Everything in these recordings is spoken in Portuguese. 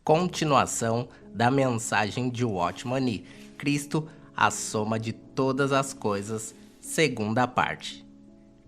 continuação da mensagem de Watchman Nee, Cristo, a soma de todas as coisas, segunda parte.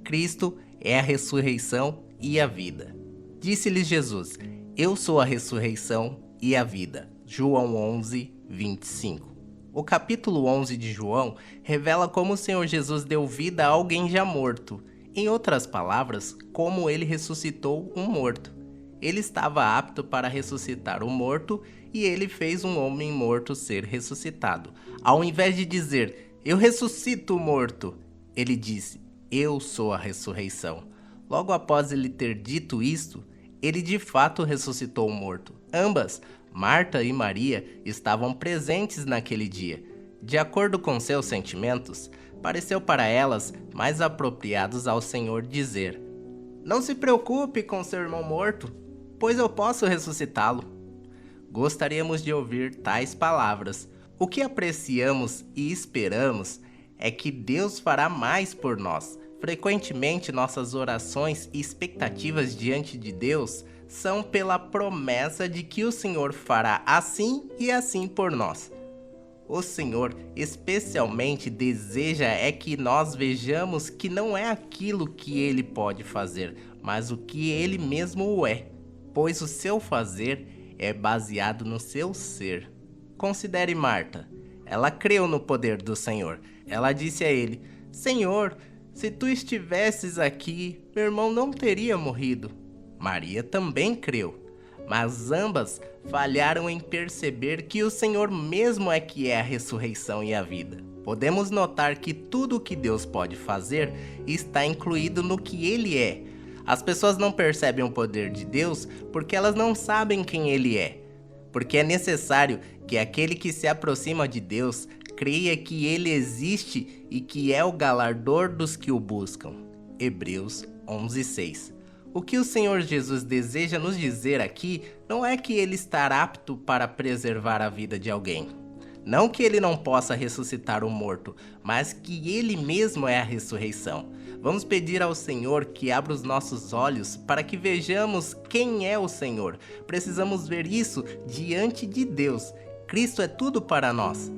Cristo é a ressurreição e a vida. Disse-lhes Jesus: Eu sou a ressurreição e a vida. João 11, 25. O capítulo 11 de João revela como o Senhor Jesus deu vida a alguém já morto. Em outras palavras, como ele ressuscitou um morto. Ele estava apto para ressuscitar o morto e ele fez um homem morto ser ressuscitado. Ao invés de dizer, eu ressuscito o morto, ele disse, eu sou a ressurreição. Logo após ele ter dito isto, ele de fato ressuscitou o morto. Ambas, Marta e Maria, estavam presentes naquele dia. De acordo com seus sentimentos, pareceu para elas mais apropriados ao Senhor dizer, não se preocupe com seu irmão morto, pois eu posso ressuscitá-lo. Gostaríamos de ouvir tais palavras. O que apreciamos e esperamos é que Deus fará mais por nós. Frequentemente, nossas orações e expectativas diante de Deus são pela promessa de que o Senhor fará assim e assim por nós. O Senhor especialmente deseja é que nós vejamos que não é aquilo que Ele pode fazer, mas o que Ele mesmo é, pois o seu fazer é baseado no seu ser. Considere Marta. Ela creu no poder do Senhor. Ela disse a ele, Senhor, se tu estivesses aqui, meu irmão não teria morrido. Maria também creu, mas ambas falharam em perceber que o Senhor mesmo é que é a ressurreição e a vida. Podemos notar que tudo o que Deus pode fazer está incluído no que Ele é. As pessoas não percebem o poder de Deus porque elas não sabem quem Ele é. Porque é necessário que aquele que se aproxima de Deus creia que Ele existe e que é o galardor dos que o buscam. Hebreus 11:6. O que o Senhor Jesus deseja nos dizer aqui não é que Ele está apto para preservar a vida de alguém. Não que Ele não possa ressuscitar o morto, mas que Ele mesmo é a ressurreição. Vamos pedir ao Senhor que abra os nossos olhos para que vejamos quem é o Senhor. Precisamos ver isso diante de Deus. Cristo é tudo para nós.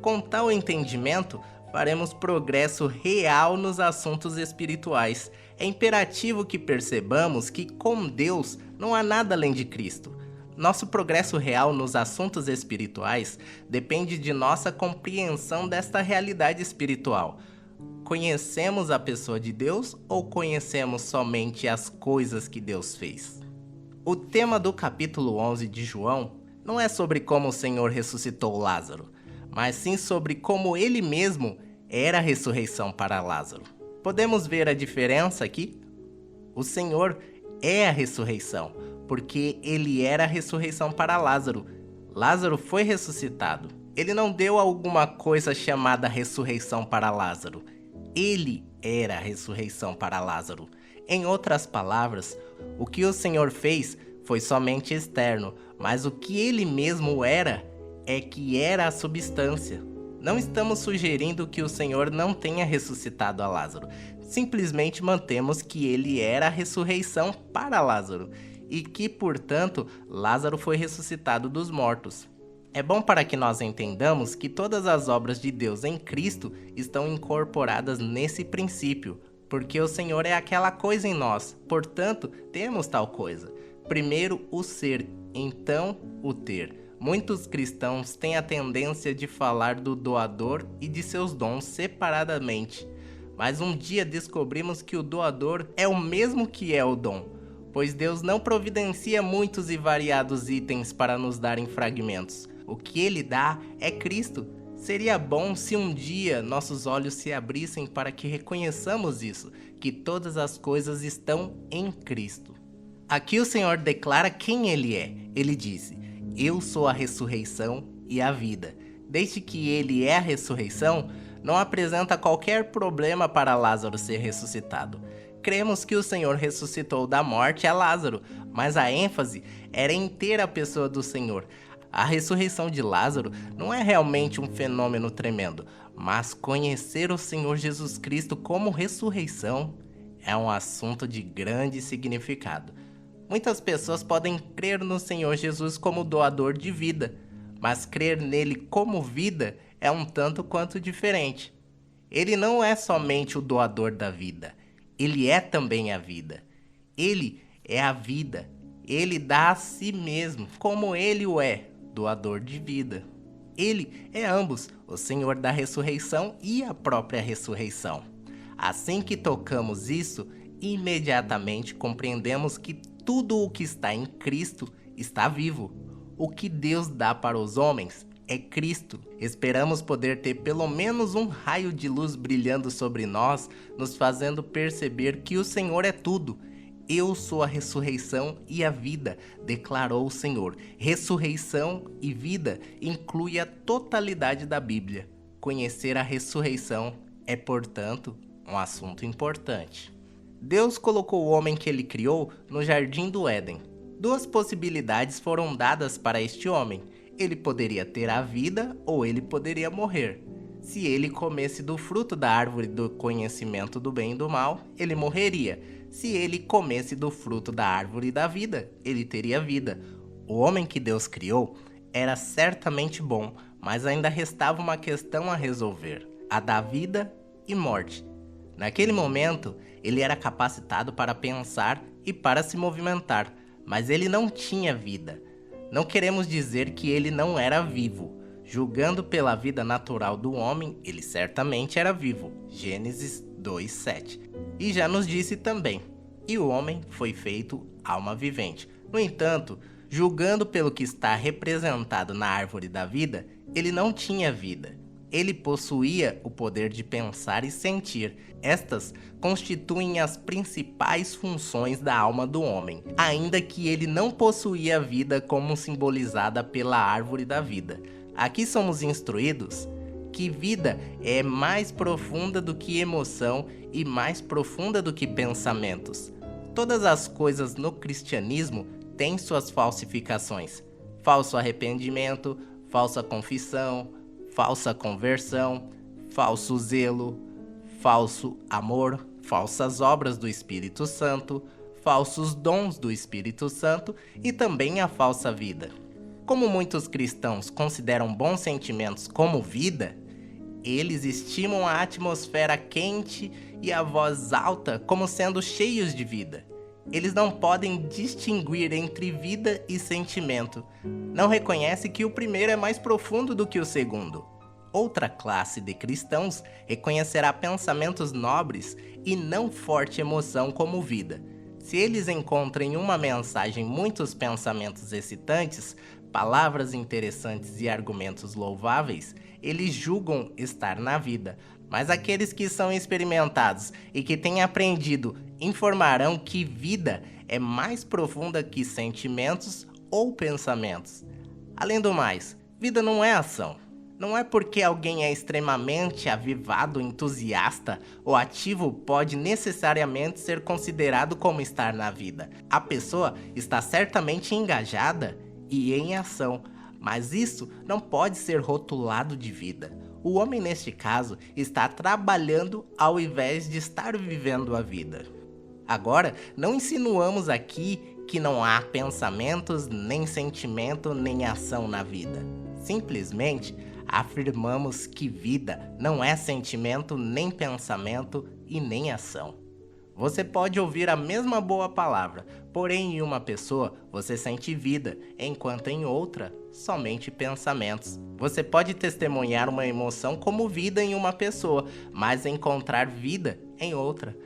Com tal entendimento, faremos progresso real nos assuntos espirituais. É imperativo que percebamos que com Deus não há nada além de Cristo. Nosso progresso real nos assuntos espirituais depende de nossa compreensão desta realidade espiritual. Conhecemos a pessoa de Deus ou conhecemos somente as coisas que Deus fez? O tema do capítulo 11 de João não é sobre como o Senhor ressuscitou Lázaro, mas sim sobre como Ele mesmo era a ressurreição para Lázaro. Podemos ver a diferença aqui? O Senhor é a ressurreição, porque Ele era a ressurreição para Lázaro. Lázaro foi ressuscitado. Ele não deu alguma coisa chamada ressurreição para Lázaro. Ele era a ressurreição para Lázaro. Em outras palavras, o que o Senhor fez foi somente externo, mas o que Ele mesmo era é que era a substância. Não estamos sugerindo que o Senhor não tenha ressuscitado a Lázaro. Simplesmente mantemos que Ele era a ressurreição para Lázaro e que, portanto, Lázaro foi ressuscitado dos mortos. É bom para que nós entendamos que todas as obras de Deus em Cristo estão incorporadas nesse princípio, porque o Senhor é aquela coisa em nós, portanto, temos tal coisa. Primeiro o ser, então o ter. Muitos cristãos têm a tendência de falar do doador e de seus dons separadamente, mas um dia descobrimos que o doador é o mesmo que é o dom, pois Deus não providencia muitos e variados itens para nos dar em fragmentos. O que Ele dá é Cristo. Seria bom se um dia nossos olhos se abrissem para que reconheçamos isso, que todas as coisas estão em Cristo. Aqui o Senhor declara quem Ele é. Ele disse, eu sou a ressurreição e a vida. Desde que Ele é a ressurreição, não apresenta qualquer problema para Lázaro ser ressuscitado. Cremos que o Senhor ressuscitou da morte a Lázaro, mas a ênfase era em ter a pessoa do Senhor. A ressurreição de Lázaro não é realmente um fenômeno tremendo, mas conhecer o Senhor Jesus Cristo como ressurreição é um assunto de grande significado. Muitas pessoas podem crer no Senhor Jesus como doador de vida, mas crer nele como vida é um tanto quanto diferente. Ele não é somente o doador da vida, ele é também a vida. Ele é a vida, ele dá a si mesmo, como ele o é, doador de vida. Ele é ambos, o Senhor da ressurreição e a própria ressurreição. Assim que tocamos isso, imediatamente compreendemos que tudo o que está em Cristo está vivo. O que Deus dá para os homens é Cristo. Esperamos poder ter pelo menos um raio de luz brilhando sobre nós, nos fazendo perceber que o Senhor é tudo. Eu sou a ressurreição e a vida, declarou o Senhor. Ressurreição e vida inclui a totalidade da Bíblia. Conhecer a ressurreição é, portanto, um assunto importante. Deus colocou o homem que ele criou no jardim do Éden. Duas possibilidades foram dadas para este homem. Ele poderia ter a vida ou ele poderia morrer. Se ele comesse do fruto da árvore do conhecimento do bem e do mal, ele morreria. Se ele comesse do fruto da árvore da vida, ele teria vida. O homem que Deus criou era certamente bom, mas ainda restava uma questão a resolver: a da vida e morte. Naquele momento, ele era capacitado para pensar e para se movimentar, mas ele não tinha vida. Não queremos dizer que ele não era vivo. Julgando pela vida natural do homem, ele certamente era vivo. Gênesis 2:7. E já nos disse também: e o homem foi feito alma vivente. No entanto, julgando pelo que está representado na árvore da vida, ele não tinha vida. Ele possuía o poder de pensar e sentir. Estas constituem as principais funções da alma do homem, ainda que ele não possuía vida como simbolizada pela árvore da vida. Aqui somos instruídos que vida é mais profunda do que emoção e mais profunda do que pensamentos. Todas as coisas no cristianismo têm suas falsificações: falso arrependimento, falsa confissão, falsa conversão, falso zelo, falso amor, falsas obras do Espírito Santo, falsos dons do Espírito Santo e também a falsa vida. Como muitos cristãos consideram bons sentimentos como vida, eles estimam a atmosfera quente e a voz alta como sendo cheios de vida. Eles não podem distinguir entre vida e sentimento. Não reconhecem que o primeiro é mais profundo do que o segundo. Outra classe de cristãos reconhecerá pensamentos nobres e não forte emoção como vida. Se eles encontram em uma mensagem muitos pensamentos excitantes, palavras interessantes e argumentos louváveis, eles julgam estar na vida. Mas aqueles que são experimentados e que têm aprendido informarão que vida é mais profunda que sentimentos ou pensamentos. Além do mais, vida não é ação. Não é porque alguém é extremamente avivado, entusiasta ou ativo pode necessariamente ser considerado como estar na vida. A pessoa está certamente engajada e em ação, mas isso não pode ser rotulado de vida. O homem, neste caso, está trabalhando ao invés de estar vivendo a vida. Agora, não insinuamos aqui que não há pensamentos, nem sentimento, nem ação na vida. Simplesmente afirmamos que vida não é sentimento, nem pensamento e nem ação. Você pode ouvir a mesma boa palavra, porém em uma pessoa você sente vida, enquanto em outra, somente pensamentos. Você pode testemunhar uma emoção como vida em uma pessoa, mas encontrar vida em outra.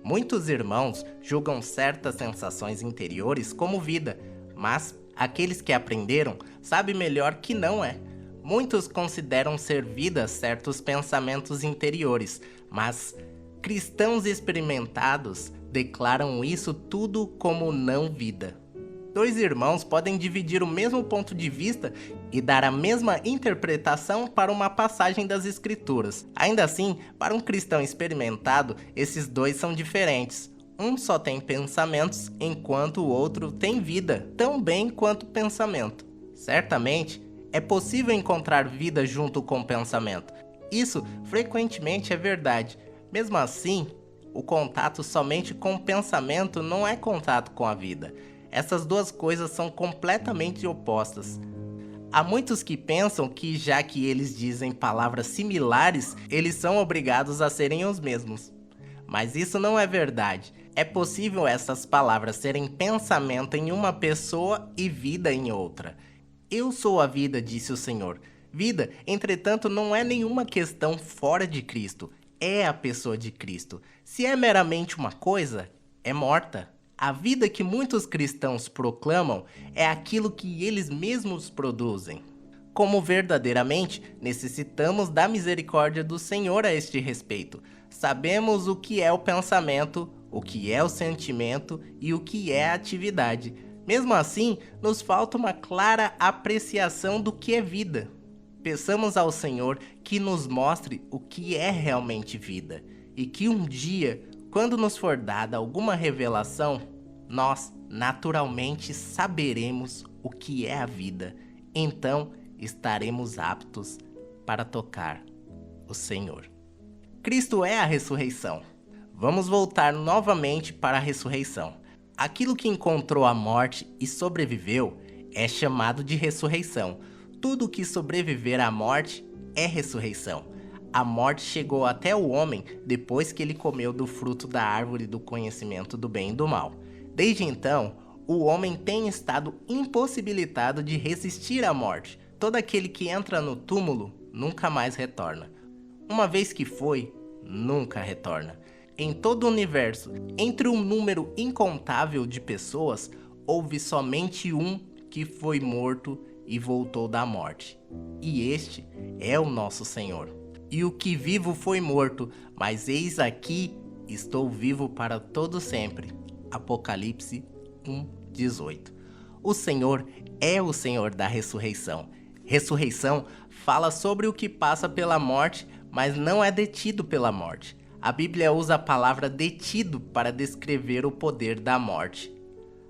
Muitos irmãos julgam certas sensações interiores como vida, mas aqueles que aprenderam sabem melhor que não é. Muitos consideram ser vida certos pensamentos interiores, mas cristãos experimentados declaram isso tudo como não vida. Dois irmãos podem dividir o mesmo ponto de vista e dar a mesma interpretação para uma passagem das Escrituras. Ainda assim, para um cristão experimentado, esses dois são diferentes. Um só tem pensamentos, enquanto o outro tem vida, tão bem quanto pensamento. Certamente, é possível encontrar vida junto com o pensamento. Isso frequentemente é verdade. Mesmo assim, o contato somente com o pensamento não é contato com a vida. Essas duas coisas são completamente opostas. Há muitos que pensam que, já que eles dizem palavras similares, eles são obrigados a serem os mesmos. Mas isso não é verdade. É possível essas palavras serem pensamento em uma pessoa e vida em outra. Eu sou a vida, disse o Senhor. Vida, entretanto, não é nenhuma questão fora de Cristo. É a pessoa de Cristo. Se é meramente uma coisa, é morta. A vida que muitos cristãos proclamam é aquilo que eles mesmos produzem. Como verdadeiramente necessitamos da misericórdia do Senhor a este respeito. Sabemos o que é o pensamento, o que é o sentimento e o que é a atividade. Mesmo assim, nos falta uma clara apreciação do que é vida. Peçamos ao Senhor que nos mostre o que é realmente vida e que um dia, quando nos for dada alguma revelação, nós naturalmente saberemos o que é a vida. Então estaremos aptos para tocar o Senhor. Cristo é a ressurreição. Vamos voltar novamente para a ressurreição. Aquilo que encontrou a morte e sobreviveu é chamado de ressurreição. Tudo que sobreviver à morte é ressurreição. A morte chegou até o homem depois que ele comeu do fruto da árvore do conhecimento do bem e do mal. Desde então, o homem tem estado impossibilitado de resistir à morte. Todo aquele que entra no túmulo nunca mais retorna. Uma vez que foi, nunca retorna. Em todo o universo, entre um número incontável de pessoas, houve somente um que foi morto e voltou da morte. E este é o nosso Senhor. E o que vivo foi morto, mas eis aqui estou vivo para todo sempre. Apocalipse 1:18. O Senhor é o Senhor da ressurreição. Ressurreição fala sobre o que passa pela morte, mas não é detido pela morte. A Bíblia usa a palavra detido para descrever o poder da morte.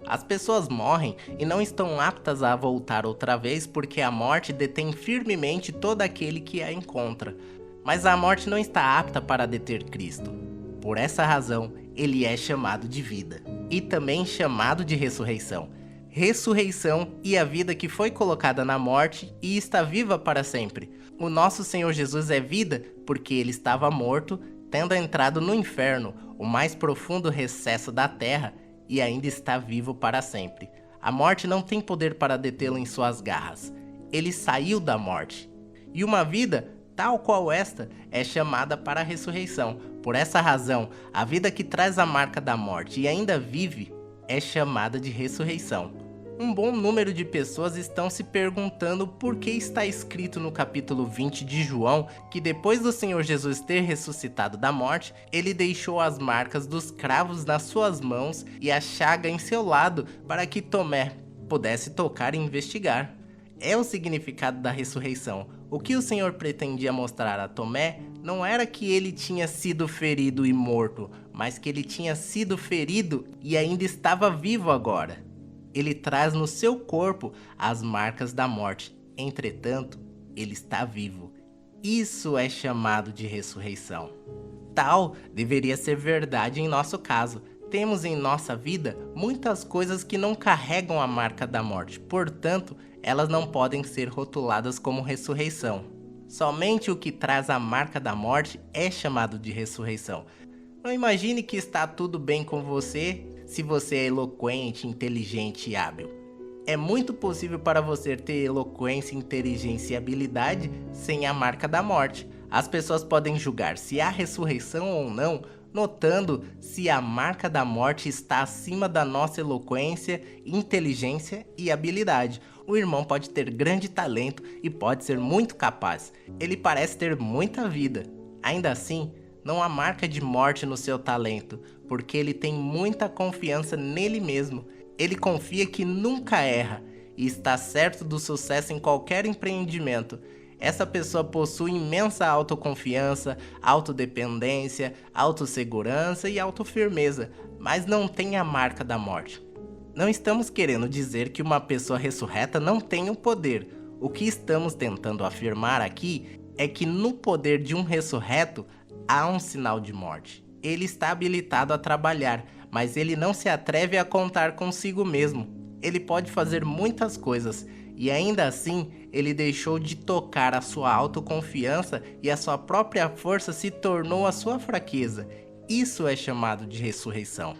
As pessoas morrem e não estão aptas a voltar outra vez porque a morte detém firmemente todo aquele que a encontra. Mas a morte não está apta para deter Cristo. Por essa razão, ele é chamado de vida e também chamado de ressurreição. Ressurreição e a vida que foi colocada na morte e está viva para sempre. O nosso Senhor Jesus é vida porque ele estava morto, tendo entrado no inferno, o mais profundo recesso da terra, e ainda está vivo para sempre. A morte não tem poder para detê-lo em suas garras. Ele saiu da morte. E uma vida, tal qual esta, é chamada para a ressurreição. Por essa razão, a vida que traz a marca da morte e ainda vive é chamada de ressurreição. Um bom número de pessoas estão se perguntando por que está escrito no capítulo 20 de João que depois do Senhor Jesus ter ressuscitado da morte, ele deixou as marcas dos cravos nas suas mãos e a chaga em seu lado para que Tomé pudesse tocar e investigar. É o significado da ressurreição. O que o Senhor pretendia mostrar a Tomé não era que ele tinha sido ferido e morto, mas que ele tinha sido ferido e ainda estava vivo agora. Ele traz no seu corpo as marcas da morte, entretanto, ele está vivo. Isso é chamado de ressurreição. Tal deveria ser verdade em nosso caso. Temos em nossa vida muitas coisas que não carregam a marca da morte, portanto, elas não podem ser rotuladas como ressurreição. Somente o que traz a marca da morte é chamado de ressurreição. Não imagine que está tudo bem com você se você é eloquente, inteligente e hábil. É muito possível para você ter eloquência, inteligência e habilidade sem a marca da morte. As pessoas podem julgar se há ressurreição ou não, notando se a marca da morte está acima da nossa eloquência, inteligência e habilidade. O irmão pode ter grande talento e pode ser muito capaz. Ele parece ter muita vida. Ainda assim, não há marca de morte no seu talento, porque ele tem muita confiança nele mesmo. Ele confia que nunca erra e está certo do sucesso em qualquer empreendimento. Essa pessoa possui imensa autoconfiança, autodependência, autossegurança e autofirmeza, mas não tem a marca da morte. Não estamos querendo dizer que uma pessoa ressurreta não tem o poder. O que estamos tentando afirmar aqui é que no poder de um ressurreto há um sinal de morte. Ele está habilitado a trabalhar, mas ele não se atreve a contar consigo mesmo. Ele pode fazer muitas coisas, e ainda assim, ele deixou de tocar a sua autoconfiança e a sua própria força se tornou a sua fraqueza. Isso é chamado de ressurreição.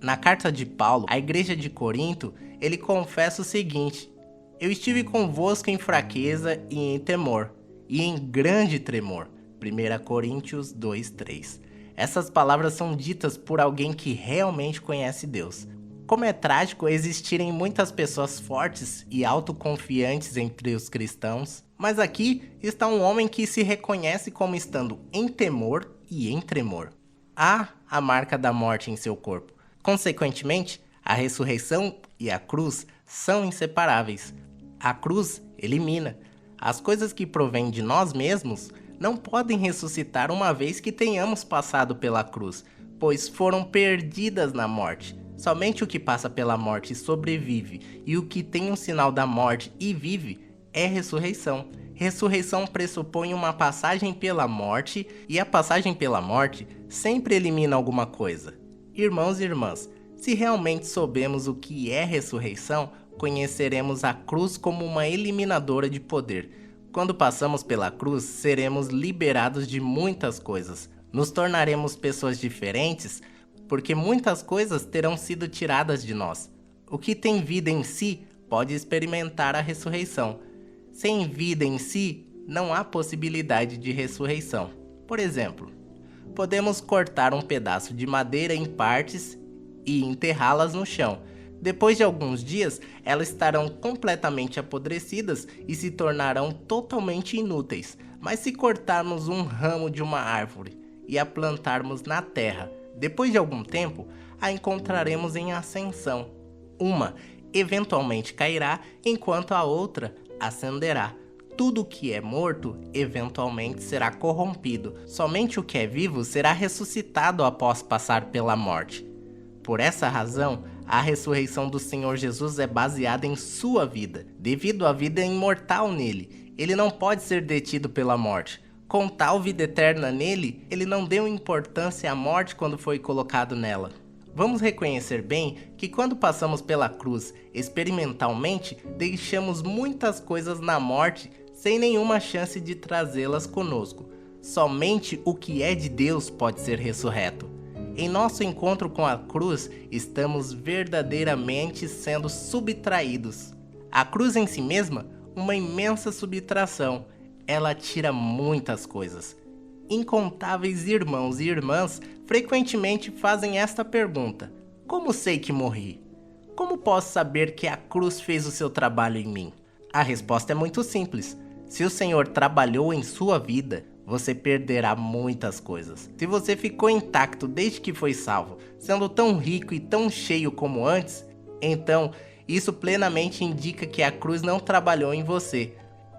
Na carta de Paulo à igreja de Corinto, ele confessa o seguinte: eu estive convosco em fraqueza e em temor, e em grande tremor. 1 Coríntios 2:3. Essas palavras são ditas por alguém que realmente conhece Deus. Como é trágico existirem muitas pessoas fortes e autoconfiantes entre os cristãos, mas aqui está um homem que se reconhece como estando em temor e em tremor. Há a marca da morte em seu corpo. Consequentemente, a ressurreição e a cruz são inseparáveis. A cruz elimina. As coisas que provêm de nós mesmos não podem ressuscitar uma vez que tenhamos passado pela cruz, pois foram perdidas na morte. Somente o que passa pela morte sobrevive, e o que tem um sinal da morte e vive é ressurreição. Ressurreição pressupõe uma passagem pela morte, e a passagem pela morte sempre elimina alguma coisa. Irmãos e irmãs, se realmente soubemos o que é ressurreição, conheceremos a cruz como uma eliminadora de poder. Quando passamos pela cruz, seremos liberados de muitas coisas. Nos tornaremos pessoas diferentes, porque muitas coisas terão sido tiradas de nós. O que tem vida em si pode experimentar a ressurreição. Sem vida em si, não há possibilidade de ressurreição. Por exemplo, podemos cortar um pedaço de madeira em partes e enterrá-las no chão. Depois de alguns dias, elas estarão completamente apodrecidas e se tornarão totalmente inúteis. Mas se cortarmos um ramo de uma árvore e a plantarmos na terra, depois de algum tempo, a encontraremos em ascensão. Uma eventualmente cairá, enquanto a outra ascenderá. Tudo que é morto eventualmente será corrompido. Somente o que é vivo será ressuscitado após passar pela morte. Por essa razão, a ressurreição do Senhor Jesus é baseada em sua vida, devido à vida imortal nele. Ele não pode ser detido pela morte. Com tal vida eterna nele, ele não deu importância à morte quando foi colocado nela. Vamos reconhecer bem que quando passamos pela cruz experimentalmente, deixamos muitas coisas na morte sem nenhuma chance de trazê-las conosco. Somente o que é de Deus pode ser ressurreto. Em nosso encontro com a cruz, estamos verdadeiramente sendo subtraídos. A cruz em si mesma, uma imensa subtração. Ela tira muitas coisas. Incontáveis irmãos e irmãs frequentemente fazem esta pergunta: como sei que morri? Como posso saber que a cruz fez o seu trabalho em mim? A resposta é muito simples. Se o Senhor trabalhou em sua vida, você perderá muitas coisas. Se você ficou intacto desde que foi salvo, sendo tão rico e tão cheio como antes, então isso plenamente indica que a cruz não trabalhou em você.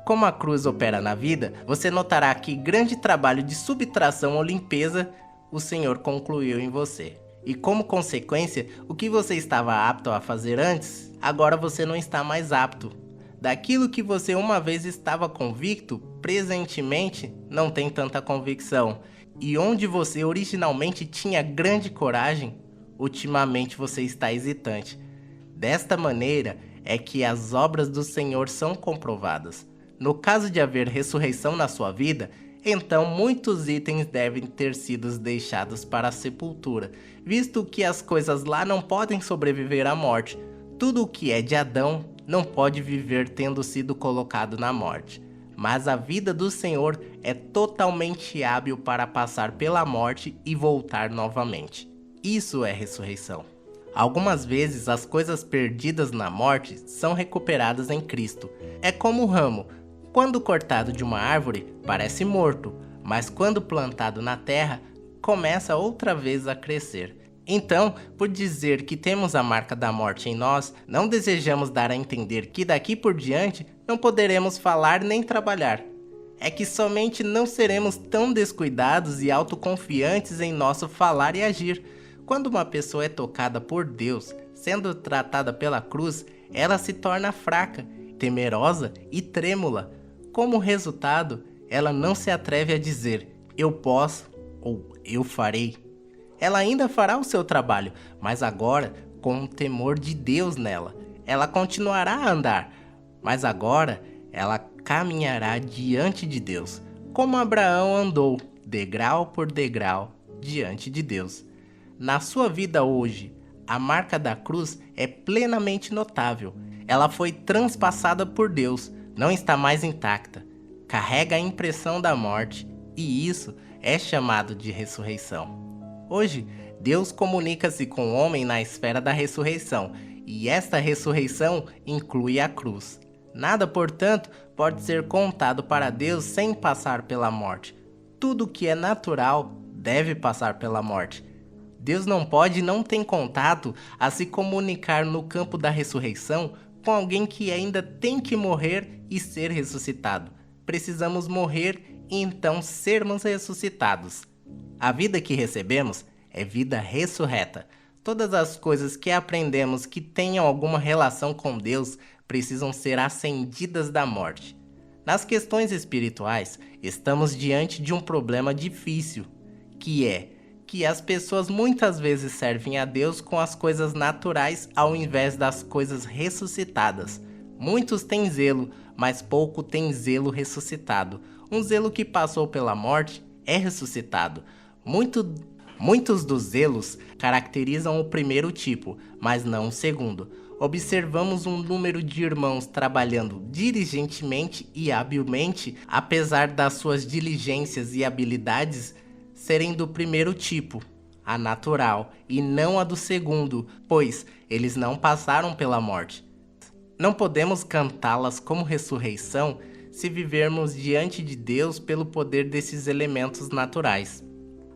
Como a cruz opera na vida, você notará que grande trabalho de subtração ou limpeza o Senhor concluiu em você. E como consequência, o que você estava apto a fazer antes, agora você não está mais apto. Daquilo que você uma vez estava convicto, presentemente não tem tanta convicção. E onde você originalmente tinha grande coragem, ultimamente você está hesitante. Desta maneira é que as obras do Senhor são comprovadas. No caso de haver ressurreição na sua vida, então muitos itens devem ter sido deixados para a sepultura, visto que as coisas lá não podem sobreviver à morte. Tudo o que é de Adão não pode viver tendo sido colocado na morte. Mas a vida do Senhor é totalmente hábil para passar pela morte e voltar novamente. Isso é ressurreição. Algumas vezes as coisas perdidas na morte são recuperadas em Cristo. É como o ramo. Quando cortado de uma árvore, parece morto, mas quando plantado na terra, começa outra vez a crescer. Então, por dizer que temos a marca da morte em nós, não desejamos dar a entender que daqui por diante não poderemos falar nem trabalhar. É que somente não seremos tão descuidados e autoconfiantes em nosso falar e agir. Quando uma pessoa é tocada por Deus, sendo tratada pela cruz, ela se torna fraca, temerosa e trêmula. Como resultado, ela não se atreve a dizer "eu posso" ou "eu farei". Ela ainda fará o seu trabalho, mas agora com o temor de Deus nela. Ela continuará a andar, mas agora ela caminhará diante de Deus, como Abraão andou, degrau por degrau, diante de Deus. Na sua vida hoje, a marca da cruz é plenamente notável. Ela foi transpassada por Deus, não está mais intacta. Carrega a impressão da morte, e isso é chamado de ressurreição. Hoje, Deus comunica-se com o homem na esfera da ressurreição, e esta ressurreição inclui a cruz. Nada, portanto, pode ser contado para Deus sem passar pela morte. Tudo que é natural deve passar pela morte. Deus não pode e não tem contato a se comunicar no campo da ressurreição com alguém que ainda tem que morrer e ser ressuscitado. Precisamos morrer e então sermos ressuscitados. A vida que recebemos é vida ressurreta. Todas as coisas que aprendemos que tenham alguma relação com Deus precisam ser ascendidas da morte. Nas questões espirituais, estamos diante de um problema difícil, que é que as pessoas muitas vezes servem a Deus com as coisas naturais ao invés das coisas ressuscitadas. Muitos têm zelo, mas pouco têm zelo ressuscitado. Um zelo que passou pela morte é ressuscitado. Muitos dos zelos caracterizam o primeiro tipo, mas não o segundo. Observamos um número de irmãos trabalhando diligentemente e habilmente, apesar das suas diligências e habilidades serem do primeiro tipo, a natural, e não a do segundo, pois eles não passaram pela morte. Não podemos cantá-las como ressurreição se vivermos diante de Deus pelo poder desses elementos naturais.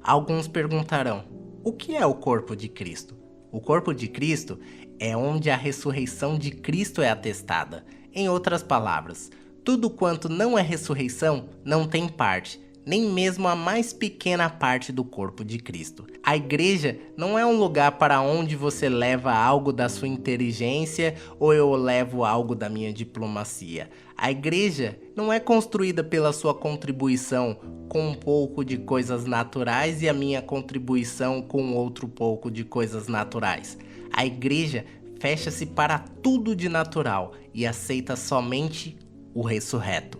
Alguns perguntarão: o que é o corpo de Cristo? O corpo de Cristo é onde a ressurreição de Cristo é atestada. Em outras palavras, tudo quanto não é ressurreição não tem parte, nem mesmo a mais pequena parte do corpo de Cristo. A igreja não é um lugar para onde você leva algo da sua inteligência ou eu levo algo da minha diplomacia. A igreja não é construída pela sua contribuição com um pouco de coisas naturais e a minha contribuição com outro pouco de coisas naturais. A igreja fecha-se para tudo de natural e aceita somente o ressurreto.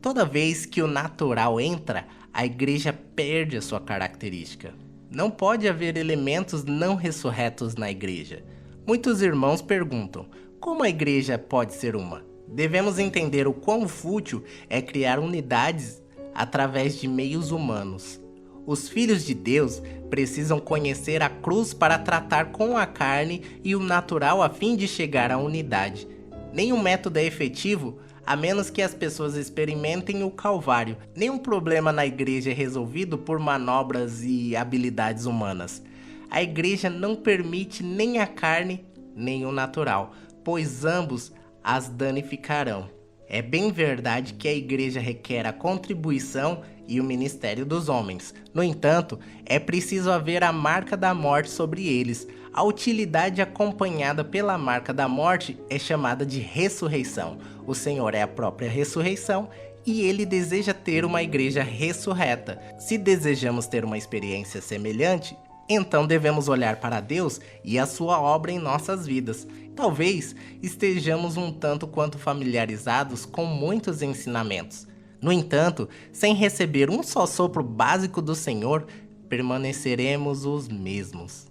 Toda vez que o natural entra, a igreja perde a sua característica. Não pode haver elementos não ressurretos na igreja. Muitos irmãos perguntam: como a igreja pode ser uma? Devemos entender o quão fútil é criar unidades através de meios humanos. Os filhos de Deus precisam conhecer a cruz para tratar com a carne e o natural a fim de chegar à unidade. Nenhum método é efetivo a menos que as pessoas experimentem o Calvário. Nenhum problema na igreja é resolvido por manobras e habilidades humanas. A igreja não permite nem a carne nem o natural, pois ambos as danificarão. É bem verdade que a igreja requer a contribuição e o ministério dos homens. No entanto, é preciso haver a marca da morte sobre eles. A utilidade acompanhada pela marca da morte é chamada de ressurreição. O Senhor é a própria ressurreição e Ele deseja ter uma igreja ressurreta. Se desejamos ter uma experiência semelhante, então devemos olhar para Deus e a sua obra em nossas vidas. Talvez estejamos um tanto quanto familiarizados com muitos ensinamentos. No entanto, sem receber um só sopro básico do Senhor, permaneceremos os mesmos.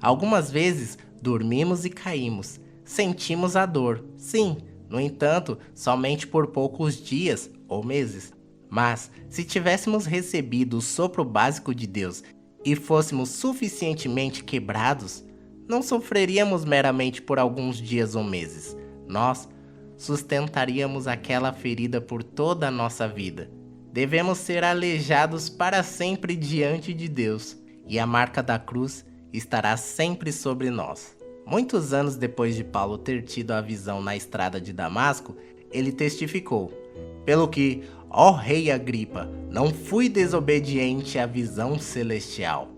Algumas vezes dormimos e caímos, sentimos a dor, sim, no entanto, somente por poucos dias ou meses. Mas, se tivéssemos recebido o sopro básico de Deus e fôssemos suficientemente quebrados, não sofreríamos meramente por alguns dias ou meses. Nós sustentaríamos aquela ferida por toda a nossa vida. Devemos ser aleijados para sempre diante de Deus, e a marca da cruz estará sempre sobre nós. Muitos anos depois de Paulo ter tido a visão na estrada de Damasco, ele testificou: pelo que, ó rei Agripa, não fui desobediente à visão celestial.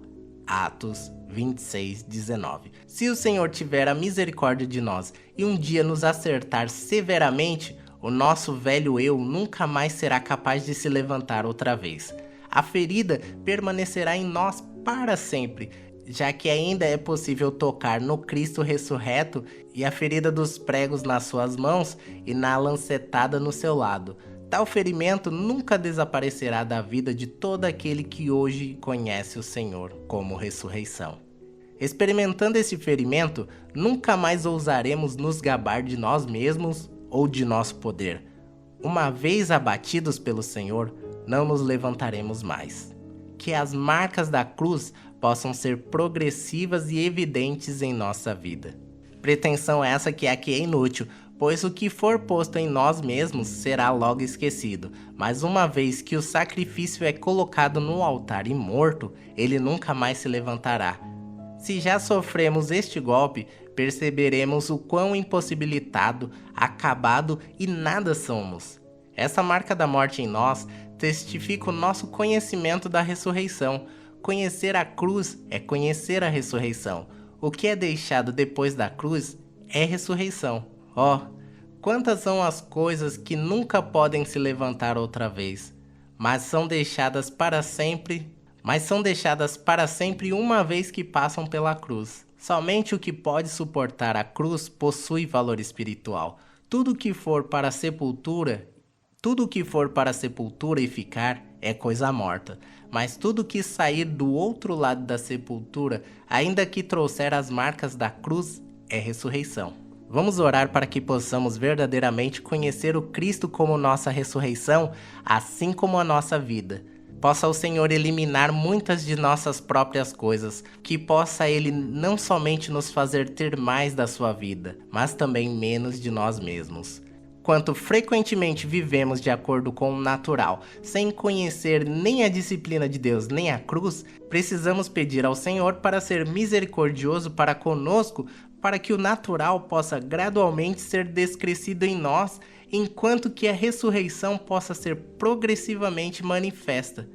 Atos 26:19. Se o Senhor tiver a misericórdia de nós e um dia nos acertar severamente, o nosso velho eu nunca mais será capaz de se levantar outra vez. A ferida permanecerá em nós para sempre, já que ainda é possível tocar no Cristo ressurreto e a ferida dos pregos nas suas mãos e na lancetada no seu lado. Tal ferimento nunca desaparecerá da vida de todo aquele que hoje conhece o Senhor como ressurreição. Experimentando esse ferimento, nunca mais ousaremos nos gabar de nós mesmos ou de nosso poder. Uma vez abatidos pelo Senhor, não nos levantaremos mais. Que as marcas da cruz possam ser progressivas e evidentes em nossa vida. Pretensão essa que aqui é inútil, pois o que for posto em nós mesmos será logo esquecido, mas uma vez que o sacrifício é colocado no altar e morto, ele nunca mais se levantará. Se já sofremos este golpe, perceberemos o quão impossibilitado, acabado e nada somos. Essa marca da morte em nós testifica o nosso conhecimento da ressurreição. Conhecer a cruz é conhecer a ressurreição. O que é deixado depois da cruz é ressurreição. Quantas são as coisas que nunca podem se levantar outra vez, mas são deixadas para sempre uma vez que passam pela cruz. Somente o que pode suportar a cruz possui valor espiritual. Tudo que for para a sepultura e ficar é coisa morta, mas tudo que sair do outro lado da sepultura, ainda que trouxer as marcas da cruz, é ressurreição. Vamos orar para que possamos verdadeiramente conhecer o Cristo como nossa ressurreição, assim como a nossa vida. Possa o Senhor eliminar muitas de nossas próprias coisas, que possa Ele não somente nos fazer ter mais da sua vida, mas também menos de nós mesmos. Quanto frequentemente vivemos de acordo com o natural, sem conhecer nem a disciplina de Deus nem a cruz, precisamos pedir ao Senhor para ser misericordioso para conosco, para que o natural possa gradualmente ser descrescido em nós, enquanto que a ressurreição possa ser progressivamente manifesta.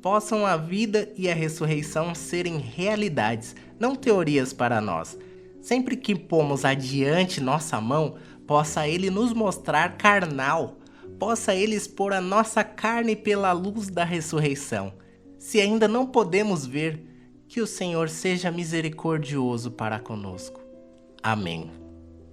Possam a vida e a ressurreição serem realidades, não teorias para nós. Sempre que pomos adiante nossa mão, possa Ele nos mostrar carnal, possa Ele expor a nossa carne pela luz da ressurreição. Se ainda não podemos ver, que o Senhor seja misericordioso para conosco. Amém.